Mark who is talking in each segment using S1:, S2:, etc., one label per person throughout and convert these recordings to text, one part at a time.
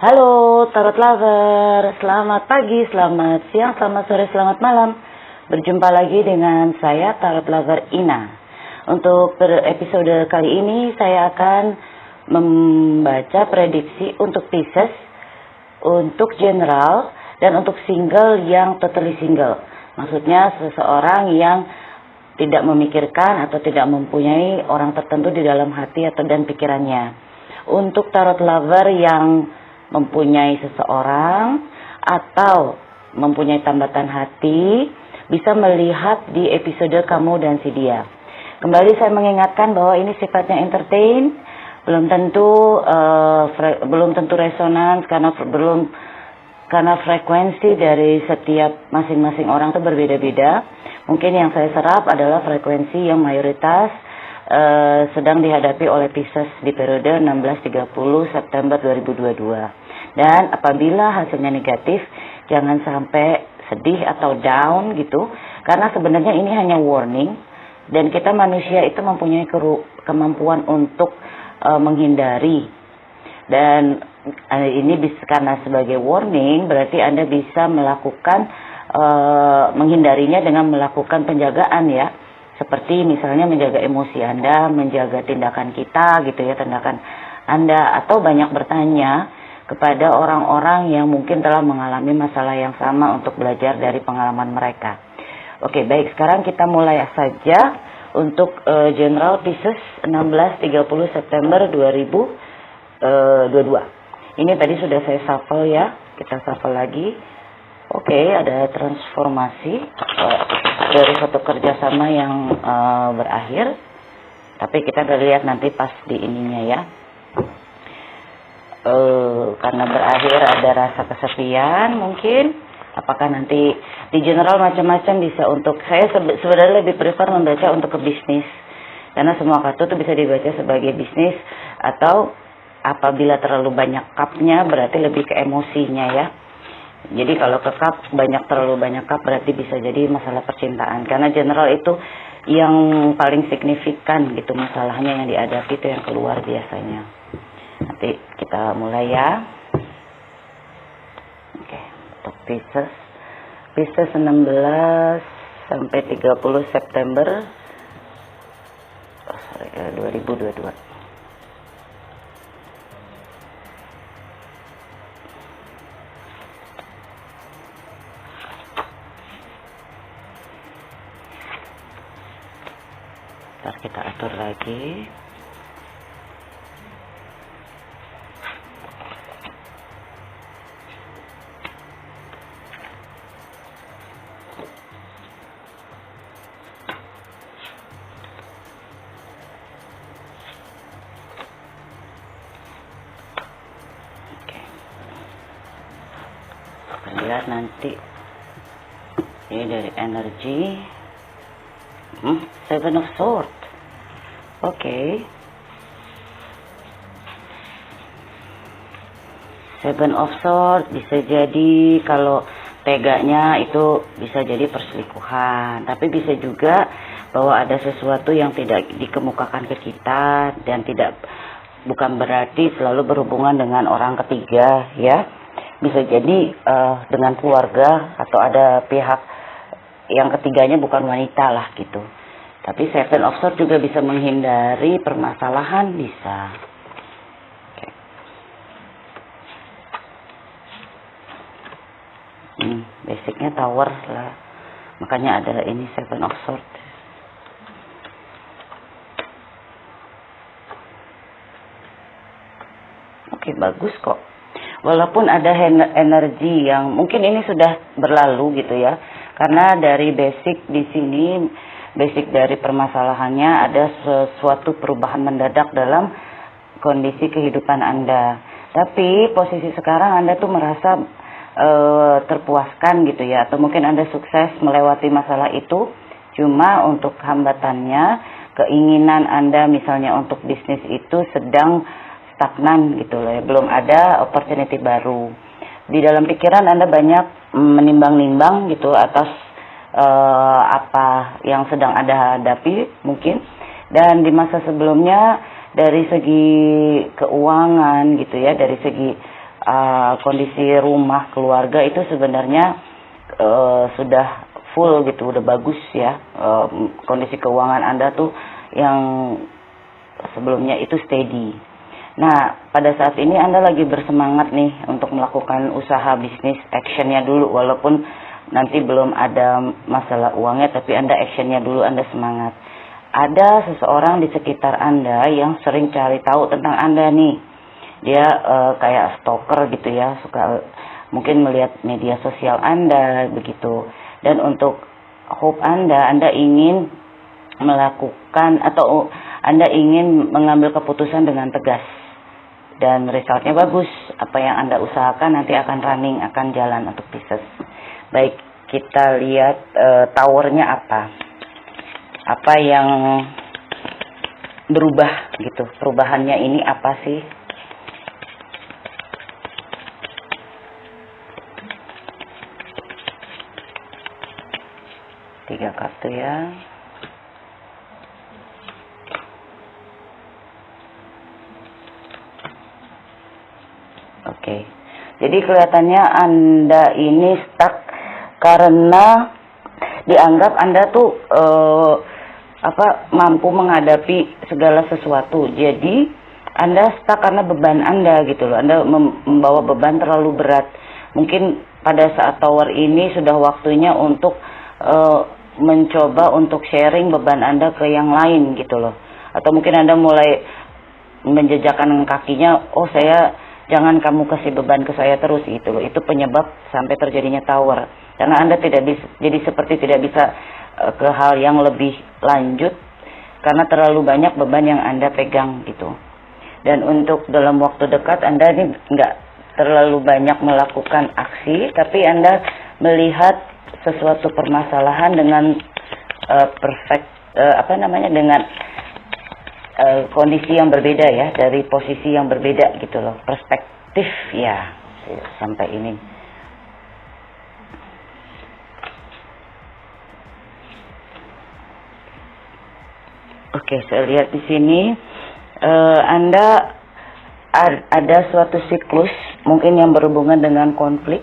S1: Halo Tarot Lover, selamat pagi, selamat siang, selamat sore, selamat malam. Berjumpa lagi dengan saya Tarot Lover Ina. Untuk episode kali ini saya akan membaca prediksi untuk Pisces, untuk general, dan untuk single yang totally single. Maksudnya seseorang yang tidak memikirkan atau tidak mempunyai orang tertentu di dalam hati atau dan pikirannya. Untuk Tarot Lover yang mempunyai seseorang atau mempunyai tambatan hati, bisa melihat di episode Kamu dan Si Dia. Kembali saya mengingatkan bahwa ini sifatnya entertain, belum tentu resonans karena frekuensi dari setiap masing-masing orang itu berbeda-beda. Mungkin yang saya serap adalah frekuensi yang mayoritas sedang dihadapi oleh Pisces di periode 16-30 September 2022. Dan apabila hasilnya negatif, jangan sampai sedih atau down gitu, karena sebenarnya ini hanya warning, dan kita manusia itu mempunyai kemampuan untuk menghindari. Dan ini karena sebagai warning, berarti Anda bisa melakukan menghindarinya dengan melakukan penjagaan ya. Seperti misalnya menjaga emosi Anda, menjaga tindakan kita gitu ya, tindakan Anda, atau banyak bertanya kepada orang-orang yang mungkin telah mengalami masalah yang sama untuk belajar dari pengalaman mereka. Oke, baik, sekarang kita mulai saja untuk General Pisces 16-30 September 2022. Ini tadi sudah saya shuffle ya, kita shuffle lagi. Oke, ada transformasi dari satu kerjasama yang berakhir, tapi kita akan lihat nanti pas di ininya ya. Karena berakhir ada rasa kesepian mungkin, apakah nanti di general macam-macam bisa. Untuk saya sebenarnya lebih prefer membaca untuk ke bisnis, karena semua kartu itu bisa dibaca sebagai bisnis, atau apabila terlalu banyak cupnya berarti lebih ke emosinya ya. Jadi kalau ke cup terlalu banyak cup berarti bisa jadi masalah percintaan, karena general itu yang paling signifikan gitu masalahnya yang dihadapi, itu yang keluar biasanya. Nanti kita mulai ya. Oke, untuk Pisces 16 sampai 30 September 2022. Ntar kita atur lagi. Lihat nanti ini dari energi Seven of Swords. Oke. Seven of Swords bisa jadi kalau teganya itu bisa jadi perselingkuhan, tapi bisa juga bahwa ada sesuatu yang tidak dikemukakan ke kita, dan bukan berarti selalu berhubungan dengan orang ketiga ya. Bisa jadi dengan keluarga, atau ada pihak yang ketiganya bukan wanita lah gitu. Tapi Seven of Swords juga bisa menghindari permasalahan, bisa. Oke. Basicnya Tower lah, makanya ada ini Seven of Swords. Oke, bagus kok. Walaupun ada energi yang mungkin ini sudah berlalu gitu ya, karena dari basic di sini, basic dari permasalahannya ada sesuatu perubahan mendadak dalam kondisi kehidupan Anda. Tapi posisi sekarang Anda tuh merasa terpuaskan gitu ya, atau mungkin Anda sukses melewati masalah itu. Cuma untuk hambatannya, keinginan Anda misalnya untuk bisnis itu sedang stagnan gitu loh ya, belum ada opportunity baru. Di dalam pikiran Anda banyak menimbang-nimbang gitu atas apa yang sedang Anda hadapi mungkin. Dan di masa sebelumnya dari segi keuangan gitu ya, dari segi kondisi rumah keluarga itu sebenarnya sudah full gitu, udah bagus ya. Kondisi keuangan Anda tuh yang sebelumnya itu steady. Nah, pada saat ini Anda lagi bersemangat nih untuk melakukan usaha bisnis, actionnya dulu, walaupun nanti belum ada masalah uangnya, tapi Anda actionnya dulu, Anda semangat. Ada seseorang di sekitar Anda yang sering cari tahu tentang Anda nih. Dia kayak stalker gitu ya, suka mungkin melihat media sosial Anda begitu. Dan untuk hope Anda ingin melakukan atau Anda ingin mengambil keputusan dengan tegas. Dan resultnya bagus. Apa yang Anda usahakan nanti akan running, akan jalan untuk bisnis. Baik, kita lihat towernya apa. Apa yang berubah gitu. Perubahannya ini apa sih? Tiga kartu ya. Oke. Jadi kelihatannya Anda ini stuck karena dianggap Anda tuh mampu menghadapi segala sesuatu. Jadi Anda stuck karena beban Anda gitu loh. Anda membawa beban terlalu berat. Mungkin pada saat tower ini sudah waktunya untuk mencoba untuk sharing beban Anda ke yang lain gitu loh. Atau mungkin Anda mulai menjejakkan kakinya, jangan kamu kasih beban ke saya terus gitu loh. Itu penyebab sampai terjadinya tower. Karena Anda tidak bisa ke hal yang lebih lanjut karena terlalu banyak beban yang Anda pegang gitu. Dan untuk dalam waktu dekat Anda ini nggak terlalu banyak melakukan aksi, tapi Anda melihat sesuatu permasalahan dengan dengan kondisi yang berbeda ya, dari posisi yang berbeda gitu loh, perspektif ya sampai ini. Oke, saya lihat di sini Anda ada suatu siklus mungkin yang berhubungan dengan konflik,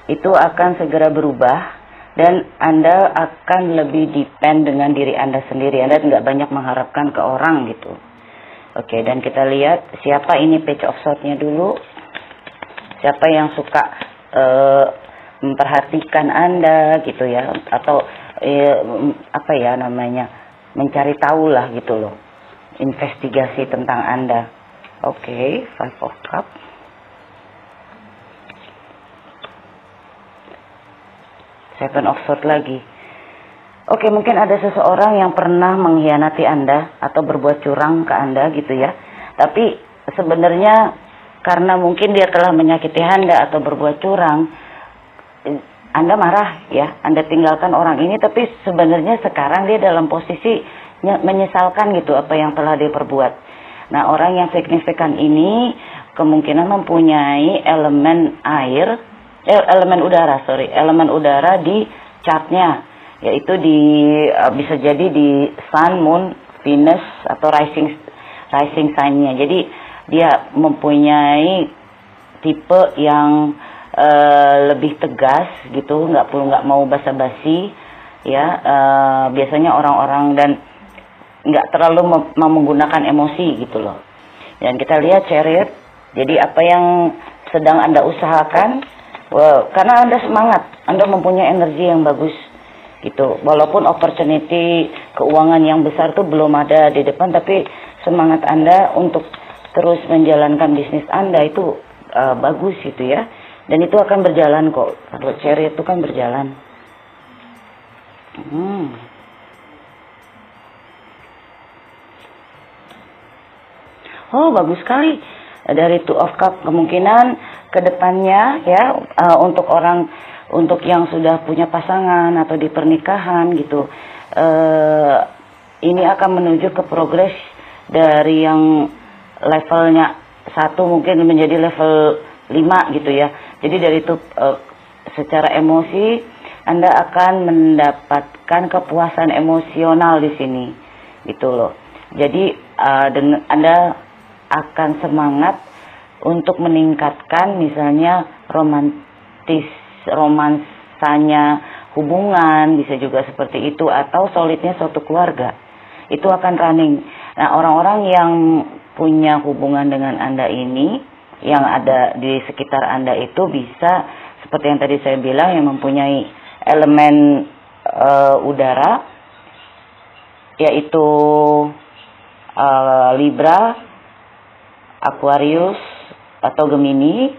S1: itu akan segera berubah. Dan Anda akan lebih depend dengan diri Anda sendiri. Anda nggak banyak mengharapkan ke orang gitu. Oke, dan kita lihat siapa ini Page of Swords-nya dulu. Siapa yang suka memperhatikan Anda gitu ya. Atau mencari tahu lah gitu loh. Investigasi tentang Anda. Oke, Five of Cups. Seven of Swords lagi. Oke, mungkin ada seseorang yang pernah mengkhianati Anda atau berbuat curang ke Anda gitu ya. Tapi sebenarnya karena mungkin dia telah menyakiti Anda atau berbuat curang, Anda marah ya. Anda tinggalkan orang ini, tapi sebenarnya sekarang dia dalam posisi menyesalkan gitu apa yang telah dia perbuat. Nah, orang yang signifikan ini kemungkinan mempunyai elemen udara di chartnya, yaitu bisa jadi di Sun, Moon, Venus atau rising sign-nya. Jadi dia mempunyai tipe yang lebih tegas gitu, nggak mau basa-basi ya. Biasanya orang-orang dan nggak terlalu menggunakan emosi gitu loh. Dan kita lihat Chariot. Jadi apa yang sedang Anda usahakan, karena Anda semangat, Anda mempunyai energi yang bagus gitu. Walaupun opportunity keuangan yang besar tuh belum ada di depan, tapi semangat Anda untuk terus menjalankan bisnis Anda itu bagus gitu ya. Dan itu akan berjalan kok. Kalau Chariot itu kan berjalan. Oh, bagus sekali. Dari Two of Cups, kemungkinan kedepannya ya untuk yang sudah punya pasangan atau di pernikahan gitu, ini akan menuju ke progres dari yang levelnya 1 mungkin menjadi level 5 gitu ya. Jadi dari itu secara emosi Anda akan mendapatkan kepuasan emosional di sini gitu loh. Jadi Anda akan semangat untuk meningkatkan misalnya romansanya hubungan, bisa juga seperti itu, atau solidnya suatu keluarga. Itu akan running. Nah, orang-orang yang punya hubungan dengan Anda ini, yang ada di sekitar Anda itu bisa seperti yang tadi saya bilang, yang mempunyai elemen udara, yaitu Libra, Aquarius atau Gemini.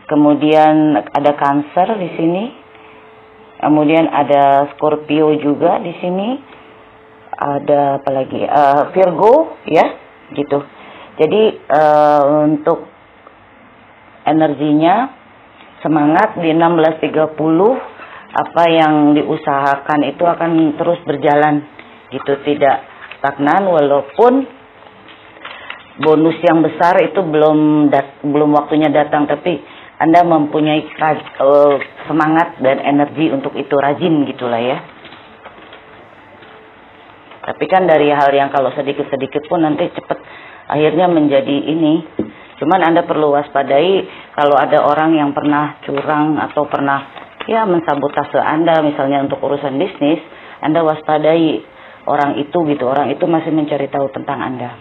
S1: Kemudian ada Cancer di sini. Kemudian ada Scorpio juga di sini. Ada apa lagi? Virgo, ya, gitu. Jadi untuk energinya semangat di 16.30, apa yang diusahakan itu akan terus berjalan, gitu, tidak stagnan, walaupun bonus yang besar itu belum waktunya datang, tapi Anda mempunyai semangat dan energi untuk itu, rajin gitulah ya. Tapi kan dari hal yang kalau sedikit-sedikit pun nanti cepat akhirnya menjadi ini. Cuman Anda perlu waspadai kalau ada orang yang pernah curang atau pernah ya mensabotase Anda misalnya untuk urusan bisnis, Anda waspadai orang itu gitu. Orang itu masih mencari tahu tentang Anda.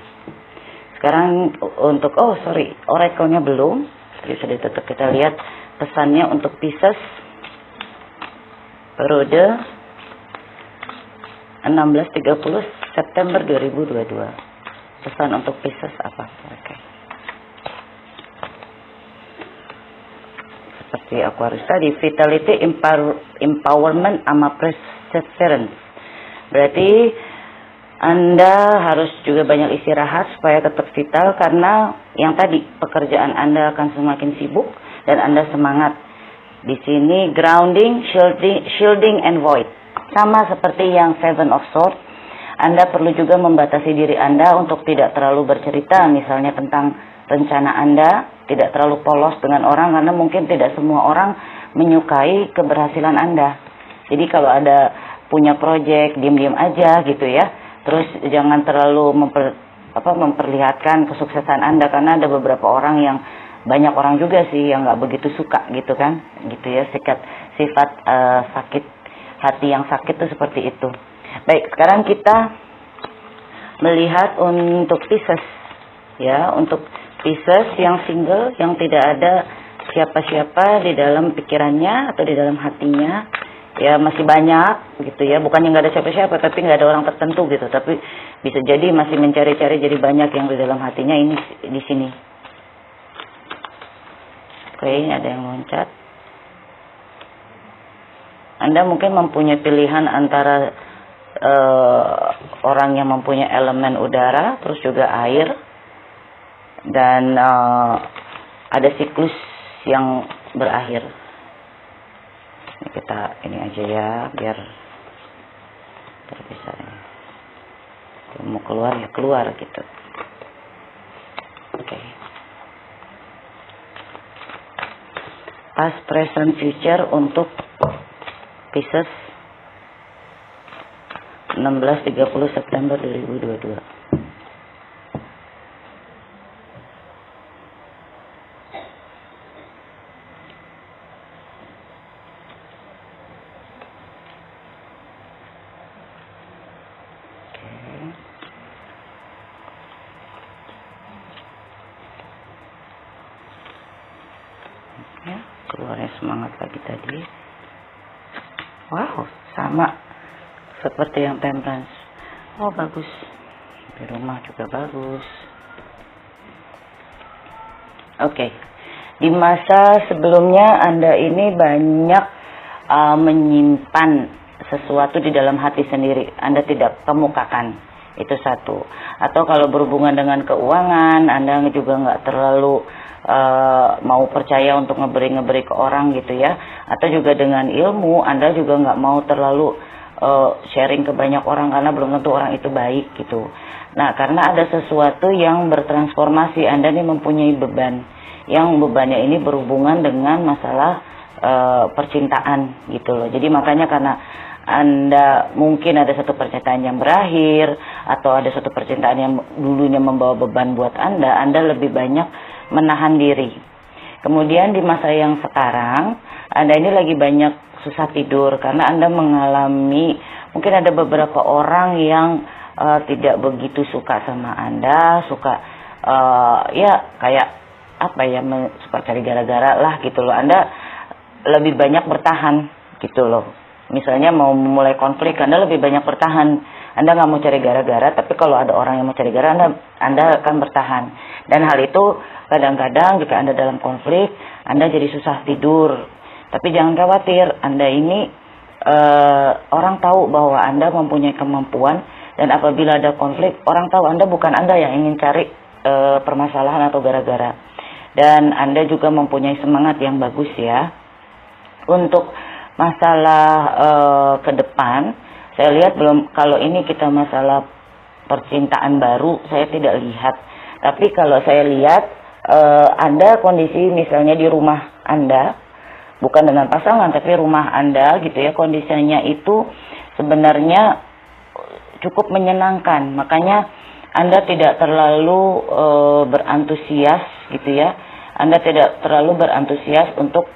S1: Sekarang untuk oracle-nya belum, bisa ditutup. Kita lihat pesannya untuk Pisces periode 16-30 September 2022. Pesan untuk Pisces apa? Oke. Seperti Aquarius tadi, vitality, empowerment, sama perseverance. Berarti Anda harus juga banyak istirahat supaya tetap vital, karena yang tadi pekerjaan Anda akan semakin sibuk dan Anda semangat. Di sini grounding, shielding and void. Sama seperti yang Seven of Swords, Anda perlu juga membatasi diri Anda untuk tidak terlalu bercerita misalnya tentang rencana Anda, tidak terlalu polos dengan orang, karena mungkin tidak semua orang menyukai keberhasilan Anda. Jadi kalau ada punya proyek, diam-diam aja gitu ya. Terus jangan terlalu memperlihatkan kesuksesan Anda, karena ada beberapa orang yang, banyak orang juga sih yang nggak begitu suka gitu kan, gitu ya, sifat sakit hati yang sakit itu seperti itu. Baik, sekarang kita melihat untuk Pisces ya, untuk Pisces yang single, yang tidak ada siapa-siapa di dalam pikirannya atau di dalam hatinya. Ya masih banyak gitu ya, bukannya nggak ada siapa-siapa, tapi nggak ada orang tertentu gitu, tapi bisa jadi masih mencari-cari, jadi banyak yang di dalam hatinya ini di sini. Oke, ini ada yang loncat. Anda mungkin mempunyai pilihan antara orang yang mempunyai elemen udara, terus juga air, dan ada siklus yang berakhir. Kita ini aja ya, biar bisa ini. Kalau mau keluar ya keluar gitu. Oke. Past, present, future untuk Pisces 16-30 September 2022. Ya, keluarnya semangat lagi tadi. Wow, sama seperti yang Temperance. Oh, bagus. Di rumah juga bagus. Oke. Di masa sebelumnya Anda ini banyak menyimpan sesuatu di dalam hati sendiri. Anda tidak kemukakan. Itu satu. Atau kalau berhubungan dengan keuangan, Anda juga nggak terlalu mau percaya untuk ngeberi ke orang gitu ya. Atau juga dengan ilmu, Anda juga nggak mau terlalu sharing ke banyak orang, karena belum tentu orang itu baik gitu. Nah, karena ada sesuatu yang bertransformasi, Anda ini mempunyai beban, yang bebannya ini berhubungan dengan masalah percintaan gitu loh. Jadi makanya karena Anda mungkin ada satu percintaan yang berakhir, atau ada satu percintaan yang dulunya membawa beban buat Anda lebih banyak menahan diri. Kemudian di masa yang sekarang, Anda ini lagi banyak susah tidur karena Anda mengalami, mungkin ada beberapa orang yang tidak begitu suka sama Anda, suka ya kayak apa ya, suka cari gara-gara lah gitu loh. Anda lebih banyak bertahan gitu loh. Misalnya mau mulai konflik, Anda lebih banyak bertahan. Anda nggak mau cari gara-gara, tapi kalau ada orang yang mau cari gara, Anda akan bertahan. Dan hal itu kadang-kadang jika Anda dalam konflik, Anda jadi susah tidur. Tapi jangan khawatir, Anda ini orang tahu bahwa Anda mempunyai kemampuan, dan apabila ada konflik, orang tahu bukan Anda yang ingin cari permasalahan atau gara-gara. Dan Anda juga mempunyai semangat yang bagus ya. Untuk masalah ke depan, saya lihat belum, kalau ini kita masalah percintaan baru, saya tidak lihat. Tapi kalau saya lihat, Anda kondisi misalnya di rumah Anda, bukan dengan pasangan, tapi rumah Anda gitu ya, kondisinya itu sebenarnya cukup menyenangkan. Makanya Anda tidak terlalu berantusias gitu ya. Anda tidak terlalu berantusias untuk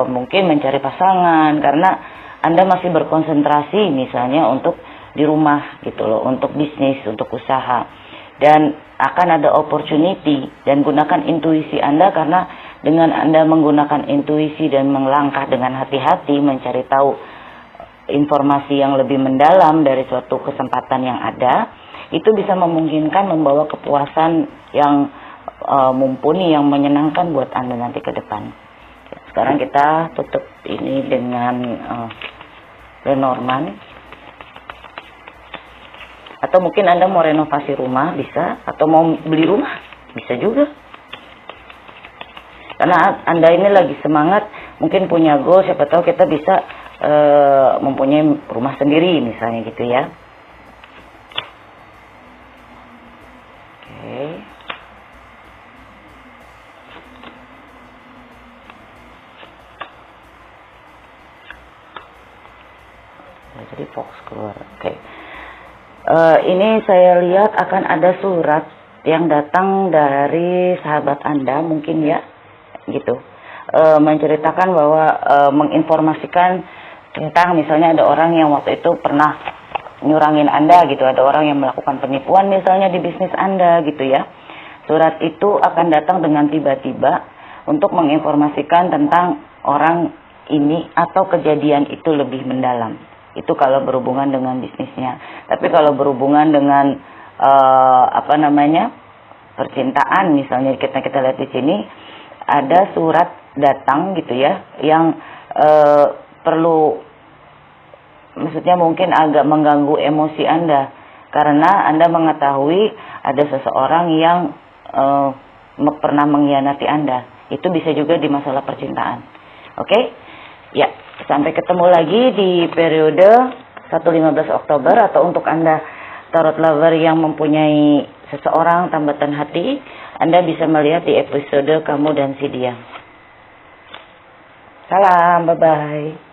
S1: mungkin mencari pasangan, karena Anda masih berkonsentrasi misalnya untuk di rumah gitu loh, untuk bisnis, untuk usaha. Dan akan ada opportunity, dan gunakan intuisi Anda, karena dengan Anda menggunakan intuisi dan melangkah dengan hati-hati mencari tahu informasi yang lebih mendalam dari suatu kesempatan yang ada, itu bisa memungkinkan membawa kepuasan yang mumpuni, yang menyenangkan buat Anda nanti ke depan. Sekarang kita tutup ini dengan Lenormand. Atau mungkin Anda mau renovasi rumah, bisa. Atau mau beli rumah, bisa juga. Karena Anda ini lagi semangat, mungkin punya goal, siapa tahu kita bisa mempunyai rumah sendiri misalnya gitu ya. Oke. Jadi Fox keluar. Oke. Ini saya lihat akan ada surat yang datang dari sahabat Anda mungkin ya, gitu. Menceritakan bahwa menginformasikan tentang misalnya ada orang yang waktu itu pernah nyurangin Anda gitu, ada orang yang melakukan penipuan misalnya di bisnis Anda gitu ya. Surat itu akan datang dengan tiba-tiba untuk menginformasikan tentang orang ini atau kejadian itu lebih mendalam. Itu kalau berhubungan dengan bisnisnya. Tapi kalau berhubungan dengan percintaan misalnya, kita lihat di sini ada surat datang gitu ya, yang perlu, maksudnya mungkin agak mengganggu emosi Anda, karena Anda mengetahui ada seseorang yang pernah mengkhianati Anda. Itu bisa juga di masalah percintaan. Oke? Ya, sampai ketemu lagi di periode 1-15 Oktober, atau untuk Anda tarot lover yang mempunyai seseorang tambatan hati, Anda bisa melihat di episode Kamu dan Si Dia. Salam, bye-bye.